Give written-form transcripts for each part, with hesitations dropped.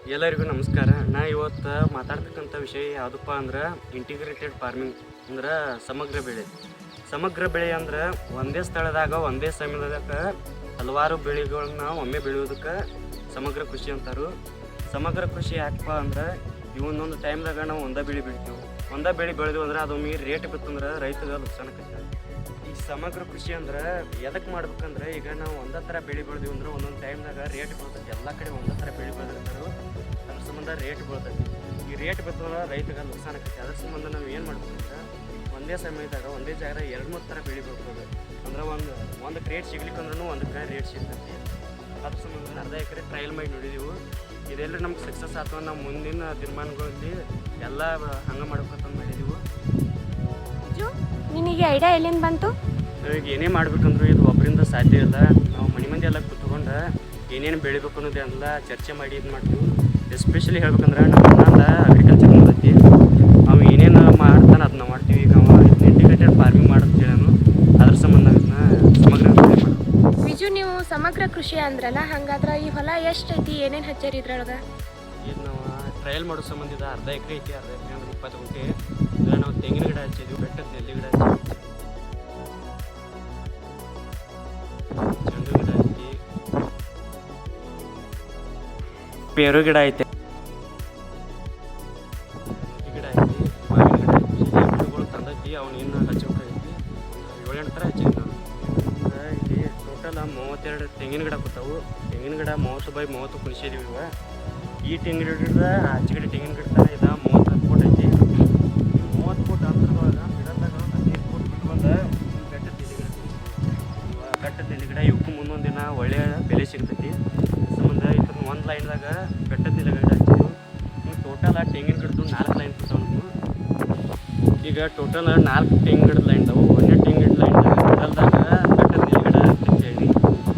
ಎಲ್ಲರಿಗೂ ನಮಸ್ಕಾರ. ನಾ ಇವತ್ತು ಮಾತಾಡ್ತಕ್ಕಂಥ ವಿಷಯ ಯಾವುದಪ್ಪ ಅಂದ್ರೆ ಇಂಟಿಗ್ರೇಟೆಡ್ ಫಾರ್ಮಿಂಗ್ ಅಂದ್ರೆ ಸಮಗ್ರ ಬೆಳೆ ಅಂದ್ರೆ ಒಂದೇ ಸ್ಥಳದಾಗ ಒಂದೇ ಸಮಯದಾಗ ಹಲವಾರು ಬೆಳೆಗಳನ್ನ ಒಮ್ಮೆ ಬೆಳೆಯೋದಕ್ಕೆ ಸಮಗ್ರ ಕೃಷಿ ಅಂತಾರು. ಸಮಗ್ರ ಕೃಷಿ ಯಾಕಪ್ಪ ಅಂದ್ರೆ ಇವೊಂದೊಂದು ಟೈಮ್ದಾಗ ನಾವು ಒಂದೇ ಬೆಳೆ ಬೆಳಿತೀವಿ. ಒಂದೇ ಬೆಳೆ ಬೆಳೆದು ಅಂದ್ರೆ ಅದು ಮೀರಿ ರೇಟ್ ಬಿತ್ತಂದ್ರೆ ರೈತಗೆ ನುಕ್ಸಾನಕ್ಕೈತೆ. ಈ ಸಮಗ್ರ ಕೃಷಿ ಅಂದ್ರೆ ಎದಕ್ಕೆ ಮಾಡ್ಬೇಕಂದ್ರೆ ಈಗ ನಾವು ಒಂದೇ ಥರ ಬೆಳೆ ಬೆಳೆದೀವಿ ಅಂದ್ರೆ ಒಂದೊಂದು ಟೈಮ್ದಾಗ ರೇಟ್ ಬೀಳ್ತೈತಿ. ಎಲ್ಲ ಕಡೆ ಒಂದೇ ಥರ ಬೆಳೆ ಬೆಳೆದಿರ್ತಾರೆ, ಅದ್ರ ಸಂಬಂಧ ರೇಟ್ ಬೀಳ್ತೈತಿ. ಈ ರೇಟ್ ಬಿತ್ತಂದ್ರೆ ರೈತಗೆ ನುಕ್ಸಾನ ಆಕೈತಿ. ಅದ್ರ ಸಂಬಂಧ ನಾವು ಏನು ಮಾಡ್ಬೇಕಂದ್ರೆ ಒಂದೇ ಸಮಯದಾಗ ಒಂದೇ ಜಾಗ 2-3 ಥರ ಬೆಳೆ ಬೆಳ್ಬೋದು. ಅಂದ್ರೆ ಒಂದು ರೇಟ್ ಸಿಗ್ಲಿಕ್ಕಂದ್ರೂ ಒಂದಕ್ಕೆ ರೇಟ್ ಸಿಗ್ತೈತಿ. ಅದ್ರ ಸಂಬಂಧ ಅರ್ಧ ಎಕರೆ ಟ್ರಯಲ್ ಮಾಡಿ ನೋಡಿದೆವು. ಇದೆಲ್ಲ ನಮ್ಗೆ ಸಕ್ಸಸ್ ಆಯ್ತು. ನಾವು ಮುಂದಿನ ತೀರ್ಮಾನಗಳಲ್ಲಿ ಎಲ್ಲ ಹಂಗೆ ಮಾಡ್ಬೇಕಂತ ಮಾಡಿದೆವು. ನಿನಗೆ ಐಡಿಯಾ ಎಲ್ಲಿಂದ ಬಂತು? ನಾವೀಗ ಏನೇ ಮಾಡ್ಬೇಕಂದ್ರೂ ಇದು ಒಬ್ಬರಿಂದ ಸಾಧ್ಯ ಇಲ್ಲ. ನಾವು ಮಂದಿ ಎಲ್ಲ ಕೂತ್ಕೊಂಡು ಏನೇನು ಬೆಳಿಬೇಕು ಅನ್ನೋದೆಲ್ಲ ಚರ್ಚೆ ಮಾಡಿ ಇದು ಮಾಡ್ತೀವಿ. ಎಸ್ಪೆಷಲಿ ಹೇಳ್ಬೇಕಂದ್ರೆ ನಮ್ಮ ಅಣ್ಣ ಅಗ್ರಿಕಲ್ಚರ್ ಮಾಡೈತಿ. ನಾವು ಏನೇನು ಮಾಡ್ತಾನೆ ಅದನ್ನ ಮಾಡ್ತೀವಿ. ಈಗ ನಾವು ಇಂಟಿಗ್ರೇಟೆಡ್ ಫಾರ್ಮಿಂಗ್ ಮಾಡೋದು ಹೇಳೋನು. ಅದ್ರ ಸಂಬಂಧ ಇದನ್ನ ಸಮಗ್ರ ಕೃಷಿ ಮಾಡೋದು. ಬಿಜು, ನೀವು ಸಮಗ್ರ ಕೃಷಿ ಅಂದ್ರಲ್ಲ, ಹಂಗಾದ್ರೆ ಈ ಹೊಲ ಎಷ್ಟು ಐತಿ, ಏನೇನು ಹಚ್ಚಾರಿ ಇದ್ರೊಳಗೆ? ಈಗ ನಾವು ಟ್ರಯಲ್ ಮಾಡೋ ಸಂಬಂಧ ಇದು ಅರ್ಧ ಎಕರೆ ಐತಿ. ಅರ್ಧ ಎಕರೆ ಅಂದ್ರೆ 20 ಗುಂಟೆ. ಇಲ್ಲ ನಾವು ತೆಂಗಿನ ಗಿಡ ಹಚ್ಚಿದ್ವಿ, ಬೆಟ್ಟದ ನೆಲ್ಲಿ ಗಿಡ ಹಚ್ಚಿದ್ವಿ, ಚೆಂಡು ಗಿಡ ಐತಿ, ಪೇರು ಗಿಡ ಐತೆ, ಗಿಡ ಐತಿ, ಮಾವಿನ ಗಿಡ ಐತಿ. ಗಿಡಗಳು ತಂದೈತಿ, ಅವ್ನು ಇನ್ನು ಹಚ್ಚಬೇಕಾಗೈತಿ. 7-8 ಥರ ಹಚ್ಚಿದ್ವಿ ನಾವು. ಇಲ್ಲಿ ಟೋಟಲ್ 32 ತೆಂಗಿನ ಗಿಡ ಕೊಡ್ತಾವು. ತೆಂಗಿನ ಗಿಡ 30 by 30 ಕುಣಿಸಿದೀವಿ. ಇವ ಈ ತೆಂಗಿನ ಗಿಡದ ಆಚೆಗಡೆ ತೆಂಗಿನ ಗಿಡ ಥರ ಇದೆ 30 ಫೂಟ್ ಐತಿ. 30 ಫೂಟ್ ಅಂತರದೊಳಗೆ ಗಿಡದಾಗ 15 ಫೂಟ್ ಬಿಟ್ಕೊಂಡು ಬೆಟ್ಟದ ನೆಲ್ಲಿ ಗಿಡ ಇವಕ್ಕೂ ಮುಂದೊಂದು ದಿನ ಒಳ್ಳೆಯ ಬೆಲೆ ಸಿಗ್ತೈತಿ. ಸಂಬಂಧ ಇದ್ರ ಒಂದು ಲೈನ್ದಾಗ ಬೆಟ್ಟದ ನೆಲ್ಲಿ ಗಿಡ ಹಚ್ಚಿದ್ವಿ. ಟೋಟಲ್ ಆ ತೆಂಗಿನ ಗಿಡದ್ದು 4 ಲೈನ್ ಕೊಡ್ತಾವೆ. ಈಗ ಟೋಟಲ್ 4 ತೆಂಗಿನ ಗಿಡದ ಲೈನ್ ಇದಾವೆ. 1ನೇ ತೆಂಗಿನ ಗಿಡ ಲೈನ್ದಾಗ ಮಿಡಲ್ದಾಗ ಬೆಟ್ಟದ ನೆಲ್ಲಿ ಗಿಡ ಹಚ್ಚೇವಿ.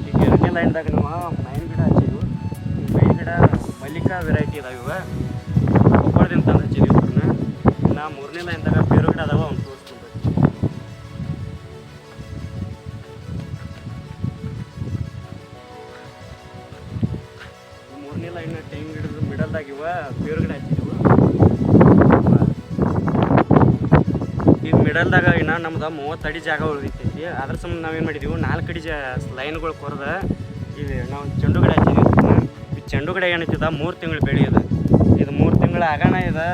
ಈಗ 2ನೇ ಲೈನ್ದಾಗ ನಾವು ಮೈನ್ ಗಿಡ ಹಚ್ಚಿದ್ವಿ. ಮೈನ್ ಗಿಡ ಮಲ್ಲಿಕಾ ವೆರೈಟಿ ಇದಾವೆ. ಇವ ಕೊಪ್ಪಳದಿಂದ ತಂದು ಹಚ್ಚಿದ್ವಿ. ಇವ್ರನ್ನ ನಾ 3ನೇ ಲೈನ್ದಾಗ ಪೇರು ಗಿಡ ಅದಾವ, ಅವ್ನು ತೋರಿಸ್ಕೊಂಡು 3ನೇ ಲೈನ್ ತೆಂಗಿನ ಗಿಡದ ಮಿಡಲ್ದಾಗ ಇವ ಪೇರು ಗಿಡ ಹಚ್ಚಿದ್ವಿ. ಈಗ ಮಿಡಲ್ದಾಗ ಇನ್ನು ನಮ್ದು 30 ಅಡಿ ಜಾಗ ಉಳಿದೈತಿ. ಅದ್ರ ಸಂಬಂಧ ನಾವೇನು ಮಾಡಿದೀವಿ, 4 ಅಡಿ ಲೈನ್ಗಳು ಕೊರೆದ ಈಗ ನಾವು ಚೆಂಡು ಗಿಡ ಹಚ್ಚಿದ್ವಿ. ಈ ಚೆಂಡು ಗಿಡ ಏನೈತಿದ 3 ತಿಂಗಳು ಬೆಳೆ ಇದೆ. ಇದು 3 ತಿಂಗಳು ಆಗೋಣ ಇದೆ.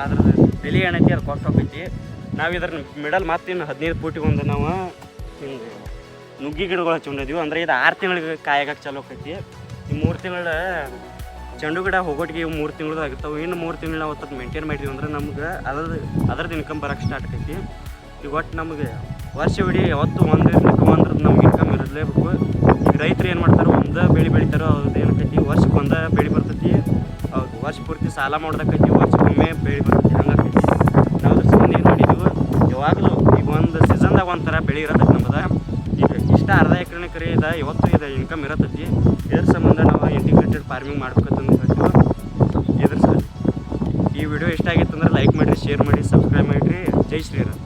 ಅದ್ರದ್ದು ಬೆಲೆ ಏನೈತಿ ಅದು ಕೊಟ್ಟು ಹೋಗೈತಿ. ನಾವು ಇದ್ರ ಮಿಡಲ್ ಮತ್ತೆ ಇನ್ನು 15 ಫೂಟಿಗೆ ಒಂದು ನಾವು ಹಿಂಗೆ ನುಗ್ಗಿ ಗಿಡಗಳು ಹಚ್ಕೊಂಡಿದ್ದೀವಿ. ಅಂದರೆ ಇದು 6 ತಿಂಗಳಿಗೆ ಕಾಯಾಗಕ್ಕೆ ಚಾಲು ಆಕೈತಿ. ಈ 3 ತಿಂಗಳ ಚೆಂಡು ಗಿಡ ಹೋಗೋಟಿಗೆ ಇವು 3 ತಿಂಗಳು ಆಗಿರ್ತಾವೆ. ಇನ್ನು 3 ತಿಂಗಳು ನಾವು ಅದನ್ನು ಮೇಂಟೈನ್ ಮಾಡಿದ್ವಿ ಅಂದ್ರೆ ನಮ್ಗೆ ಅದ್ರದ್ದು ಇನ್ಕಮ್ ಬರೋಕ್ಕೆ ಸ್ಟಾರ್ಟ್ ಆಕೈತಿ. ಈಗ ಒಟ್ಟು ನಮಗೆ ವರ್ಷ ಇಡೀ ಯಾವತ್ತು ಒಂದು ಇನ್ಕಮ್ ಅಂದ್ರೆ ನಮ್ಗೆ ಇನ್ಕಮ್ ಇರಲೇಬೇಕು. ಈಗ ರೈತರು ಏನು ಮಾಡ್ತಾರೆ, ಒಂದೇ ಬೆಳೆ ಬೆಳಿತಾರೋ ಅವ್ರದ್ದು ಏನಕ್ಕೈತಿ, ವರ್ಷಕ್ಕೆ ಒಂದೇ ಬೆಳೆ ಬರ್ತೈತಿ. ಅವ್ರು ವರ್ಷ ಪೂರ್ತಿ ಸಾಲ ಮಾಡೋದಕ್ಕೈತಿ, ವರ್ಷಕ್ಕೊಮ್ಮೆ ಬೆಳೆ ಬರ್ತೈತಿ. ಹಂಗಾಕೈತಿ. ನಾವು ಅದ್ರ ಸಂಬಂಧ ಏನು ಮಾಡಿದ್ವಿ, ಯಾವಾಗಲೂ ಈಗ ಒಂದು ಸೀಸನ್ದಾಗ ಒಂಥರ ಬೆಳೆ ಇರತ್ತೈತಿ ನಮ್ಮದು. ಈಗ ಇಷ್ಟ ಅರ್ಧ ಎಕರೆ ಕರೆ ಇದೆ, ಯಾವತ್ತು ಇದೆ ಇನ್ಕಮ್ ಇರತ್ತೈತಿ. ಇದ್ರ ಸಂಬಂಧ ನಾವು ಇಂಟಿಗ್ರೇಟೆಡ್ ಫಾರ್ಮಿಂಗ್ ಮಾಡ್ಬೇಕಂತಂದು ಹೇಳ್ತೀವಿ. ಇದ್ರ ಈ ವಿಡಿಯೋ ಇಷ್ಟ ಆಗಿತ್ತು ಅಂದ್ರೆ ಲೈಕ್ ಮಾಡಿರಿ, ಶೇರ್ ಮಾಡಿ, ಸಬ್ಸ್ಕ್ರೈಬ್ ಮಾಡಿರಿ. ಜೈ ಶ್ರೀರಾಮ್.